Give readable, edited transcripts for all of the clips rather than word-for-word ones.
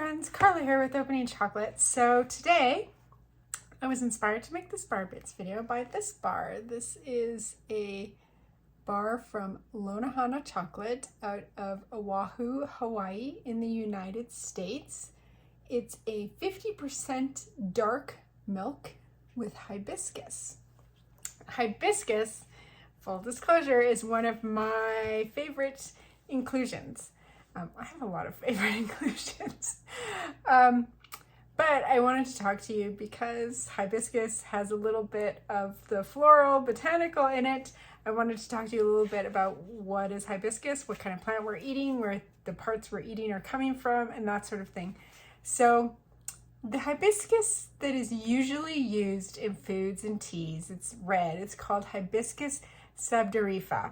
friends, Carla here with Opening Chocolates. So today I was inspired to make this bar bits video by this bar. This is a bar from Lonohana Chocolate out of Oahu, Hawaii in the United States. It's a 50% dark milk with hibiscus. Hibiscus, full disclosure, is one of my favorite inclusions. I have a lot of favorite inclusions, but I wanted to talk to you because hibiscus has a little bit of the floral botanical in it. I wanted to talk to you a little bit about what is hibiscus, what kind of plant we're eating, where the parts we're eating are coming from, and that sort of thing. So the hibiscus that is usually used in foods and teas, it's red, it's called Hibiscus sabdariffa,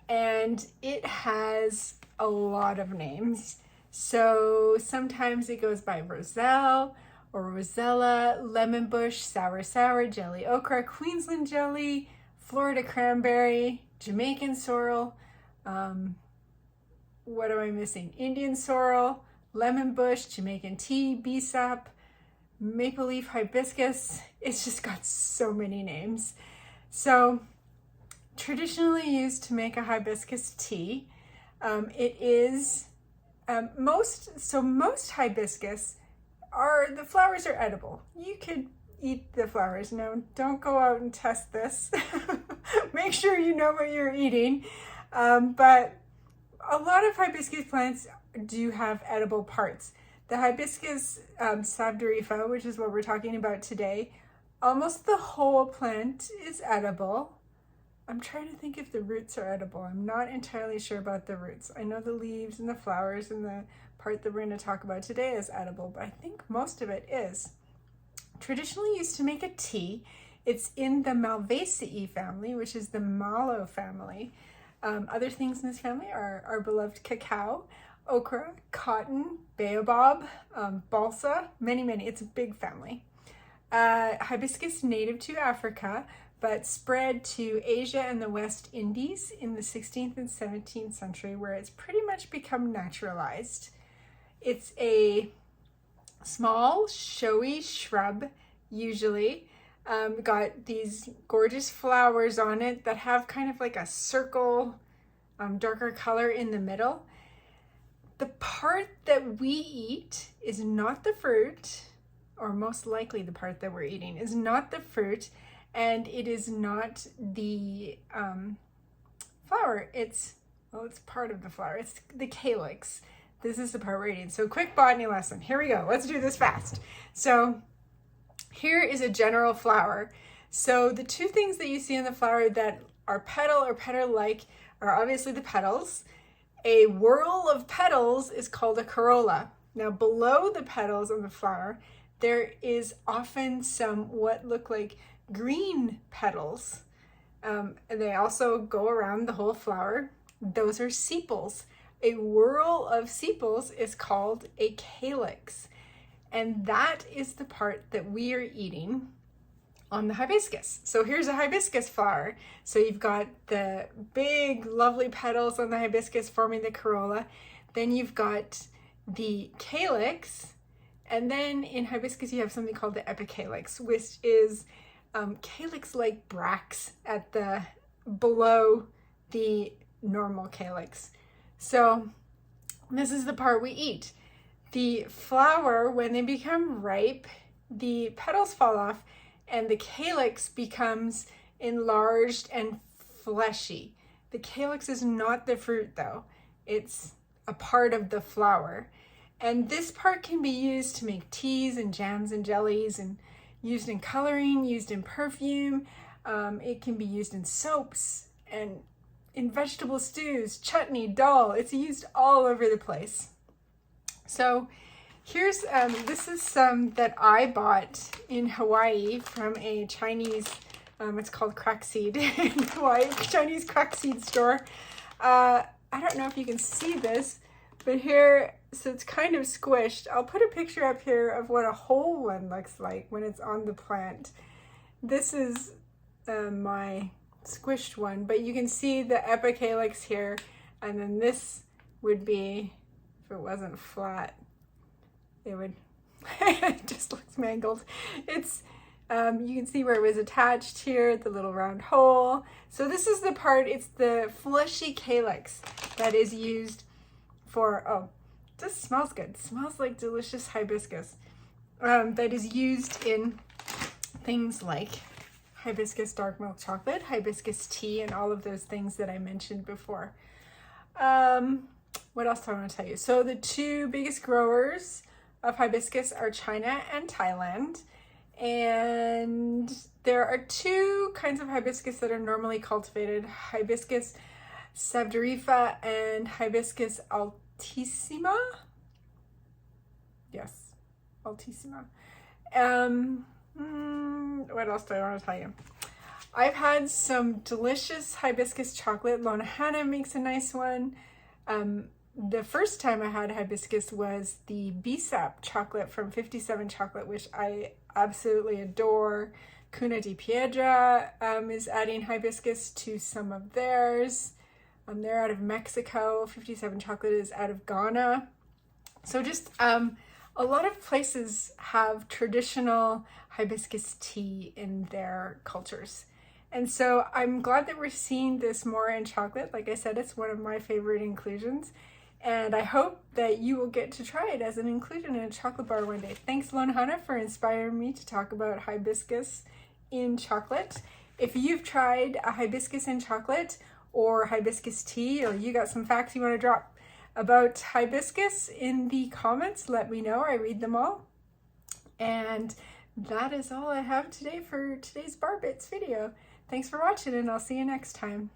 and it has a lot of names. So sometimes it goes by roselle or rosella, lemon bush, sour, jelly okra, Queensland jelly, Florida cranberry, Jamaican sorrel, what am I missing? Indian sorrel, lemon bush, Jamaican tea, Bissap, maple leaf hibiscus. It's just got so many names. So traditionally used to make a hibiscus tea. It is most hibiscus the flowers are edible. You could eat the flowers. Now, don't go out and test this. Make sure you know what you're eating. But a lot of hibiscus plants do have edible parts. The hibiscus sabdariffa, which is what we're talking about today, almost the whole plant is edible. I'm trying to think if the roots are edible. I'm not entirely sure about the roots. I know the leaves and the flowers and the part that we're going to talk about today is edible, but I think most of it is. Traditionally used to make a tea. It's in the Malvaceae family, which is the mallow family. Other things in this family are our beloved cacao, okra, cotton, baobab, balsa, many. It's a big family. Hibiscus native to Africa, but spread to Asia and the West Indies in the 16th and 17th century, where it's pretty much become naturalized. It's a small, showy shrub, usually. Got these gorgeous flowers on it that have kind of like a circle, darker color in the middle. The part that we eat is not the fruit, or most likely the part that we're eating is not the fruit, and it is not the flower. It's part of the flower. It's the calyx. This is the part we're eating. So quick botany lesson. Here we go. Let's do this fast. So here is a general flower. So the two things that you see in the flower that are petal or petal-like are obviously the petals. A whorl of petals is called a corolla. Now below the petals on the flower, there is often some what look like green petals. And they also go around the whole flower. Those are sepals. A whorl of sepals is called a calyx. And that is the part that we are eating on the hibiscus. So here's a hibiscus flower. So you've got the big, lovely petals on the hibiscus forming the corolla. Then you've got the calyx. And then in hibiscus, you have something called the epicalyx, which is calyx-like bracts at the below the normal calyx. So this is the part we eat. The flower, when they become ripe, the petals fall off and the calyx becomes enlarged and fleshy. The calyx is not the fruit though. It's a part of the flower. And this part can be used to make teas and jams and jellies, and used in coloring, used in perfume. It can be used in soaps and in vegetable stews, chutney, dal. It's used all over the place. So here's, this is some that I bought in Hawaii from a Chinese, it's called crack seed in Hawaii, Chinese crack seed store. I don't know if you can see this, but here, so it's kind of squished. I'll put a picture up here of what a whole one looks like when it's on the plant. This is my squished one, but you can see the epicalyx here, and then this would be, if it wasn't flat, it would, it just looks mangled. It's, you can see where it was attached here, the little round hole. So this is the part, it's the fleshy calyx that is used for, oh, this smells good. It smells like delicious hibiscus. That is used in things like hibiscus dark milk chocolate, hibiscus tea, and all of those things that I mentioned before. What else do I want to tell you? So the two biggest growers of hibiscus are China and Thailand. And there are two kinds of hibiscus that are normally cultivated: hibiscus sabdariffa and hibiscus altissima. Yes, altissima. What else do I want to tell you? I've had some delicious hibiscus chocolate. Lonohana makes a nice one. The first time I had hibiscus was the Bissap chocolate from 57 Chocolate, which I absolutely adore. Cune de Piedra is adding hibiscus to some of theirs. They're out of Mexico. 57 Chocolate is out of Ghana. So just a lot of places have traditional hibiscus tea in their cultures. And so I'm glad that we're seeing this more in chocolate. Like I said, it's one of my favorite inclusions. And I hope that you will get to try it as an inclusion in a chocolate bar one day. Thanks, Lonohana, for inspiring me to talk about hibiscus in chocolate. If you've tried a hibiscus in chocolate or hibiscus tea, or you got some facts you want to drop about hibiscus in the comments, let me know. I read them all. And that is all I have today for today's Bar Bits video. Thanks for watching, and I'll see you next time.